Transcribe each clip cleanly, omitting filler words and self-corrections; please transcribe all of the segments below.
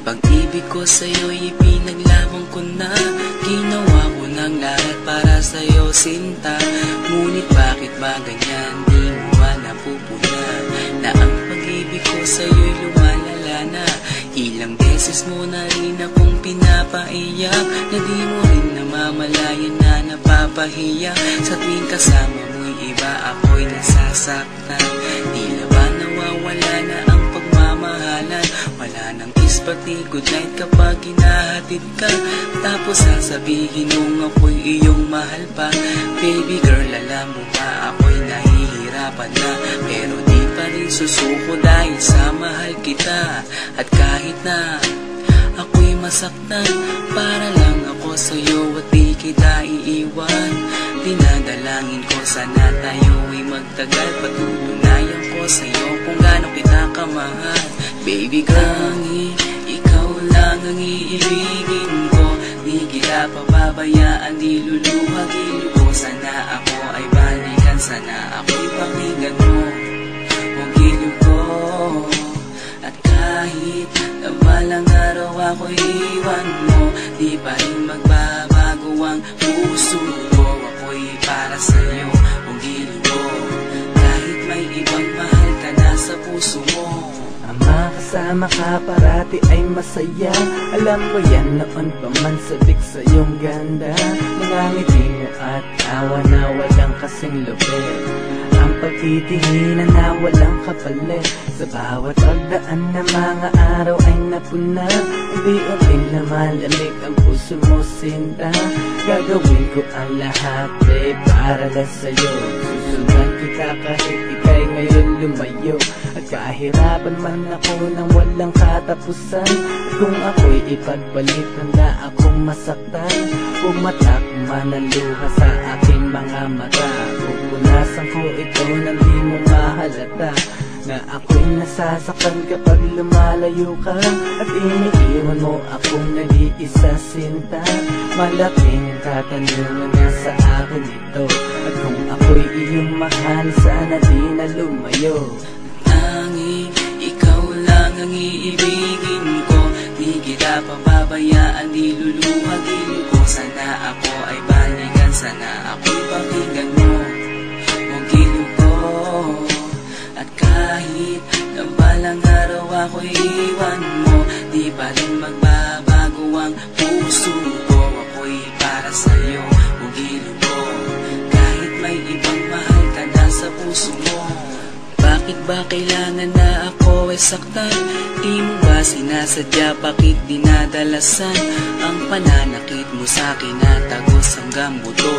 Pag-ibig ko sa'yo'y ipinaglaban ko na. Ginawa ko ng lahat para sa'yo, sinta. Ngunit bakit ba ganyan, di mo ba napupuna na ang pag-ibig ko sa'yo'y lumalala na? Ilang beses mo na rin akong pinapaiyak, na di mo rin namamalayan na napapahiya. Sa tuwing kasama mo'y iba, ako'y nasasaktan. Tila ba nawawala na ang pagmamahalan? Wala nang kiss pati good night kapag hinahatid ka. Tapos sasabihin mong ako'y iyong mahal pa. Baby girl, alam mo ba ako'y nahihirapan na, pero di pa rin susuko dahil sa mahal kita. At kahit na ako'y masaktan, para lang ako sa'yo at di kita iiwan. Dinadalangin ko sana tayo'y magtagal, patutunayan ko sa'yo kung gaano kita kamahal. Baby girl, ikaw lang ang iibigin ko. Di kita pababayaan, di luluhagin ko. Sana ako ay balikan, sana ako'y pakinggan mo ang giliw ko. At kahit na balang araw ako'y iwan mo, di pa rin magbabago ang puso ko. Ako'y para sa'yo ang giliw ko, kahit may ibang mahal ka na sa puso mo. Makasama ka parati ay masaya. Alam mo yan noon pa man sabik sa iyong ganda. Mga ngiti mo at tawa na walang kasing lupit, ang pagtitinginan na walang kapalit. Sa bawat pagdaan na mga araw ay napuna, unti-unting lumalamig ang puso mo, sinta. Gagawin ko ang lahat para lang sa'yo. Susundan kita kahit ika'y ngayon lumayo. At kahirapan man ako nang walang katapusan, at kung ako'y ipagbalik, handa akong masaktan. Pumatak man ang luha sa aking mga mata, pupunasan ko ito nang di mo mahalata, na ako'y nasasaktan kapag lumalayo ka. At iniiwan mo akong nag-iisa, sinta. Malaking katanungan nga sa akin ito, at kung ako'y iyong mahal, sana di na lumayo. Tanging ikaw lang ang iibigin ko. Di kita pababayaan, di luluhagin ko. Sana ako ay balikan, sana ako'y pakinggan mo ang giliw ko. At kahit na balang araw ako'y iwan mo, di pa rin magbabago ang puso ko. Ako'y para sa'yo ang giliw ko, kahit may ibang mahal ka na sa puso mo. Bakit ba kailangan na ako ay saktan? Di mo ba sinasadya, bakit dinadalasan ang pananakit mo sa'kin na tagos hanggang buto?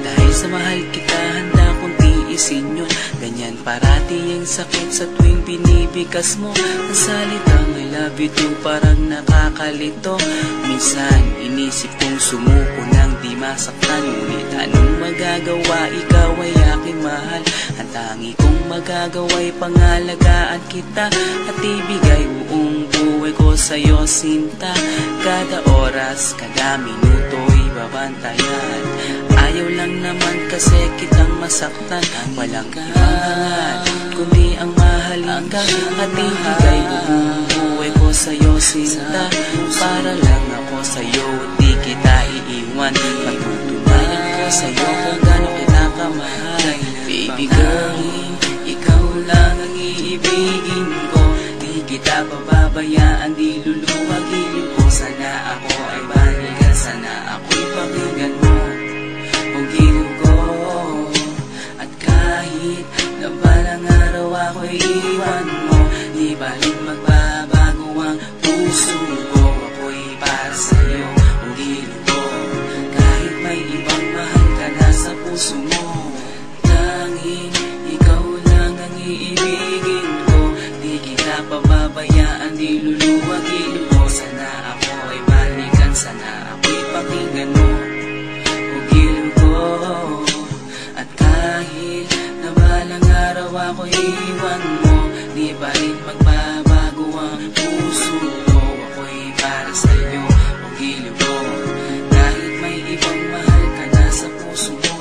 Dahil sa mahal kita, handa kong tiisin yun. Ganyan parati ang sakit sa tuwing binibigas mo ang salitang I love you too, parang nakakalito. Minsan inisip kong sumuko nang di masaktan, ngunit anong magagawa, ikaw ay aking mahal. Ang tangi kong magagawa'y pangalagaan kita, at ibigay buong buhay ko sa'yo, sinta. Kada oras, kada minuto'y babantayan. Ayaw lang naman kasi kitang masaktan. Walang ibang hangat kundi ang mahalin ka, at ibigay buong buhay ko sa'yo, sinta. Para lang ako sa'yo at di kita iiwan. Patutunayan ko sa'yo kung gaano kita kamahal. Baby girl, ikaw lang ang iibigin ko. Di kita pababayaan, di luluhagin ko. Sana ako ay balikan, sana ako'y pakinggan mo ang giliw ko. At kahit na balang araw ako'y iwan mo, di pa rin magbabago ang puso ko. Ako'y para sa'yo ang giliw ko, kahit may ibang mahal ka na sa puso mo. Tanging ikaw lang ang iibigin ko. Di kita pababayaan, di luluhagin ko. Sana ako ay balikan, sana ako'y pakinggan mo ang giliw ko. At kahit na balang araw ako'y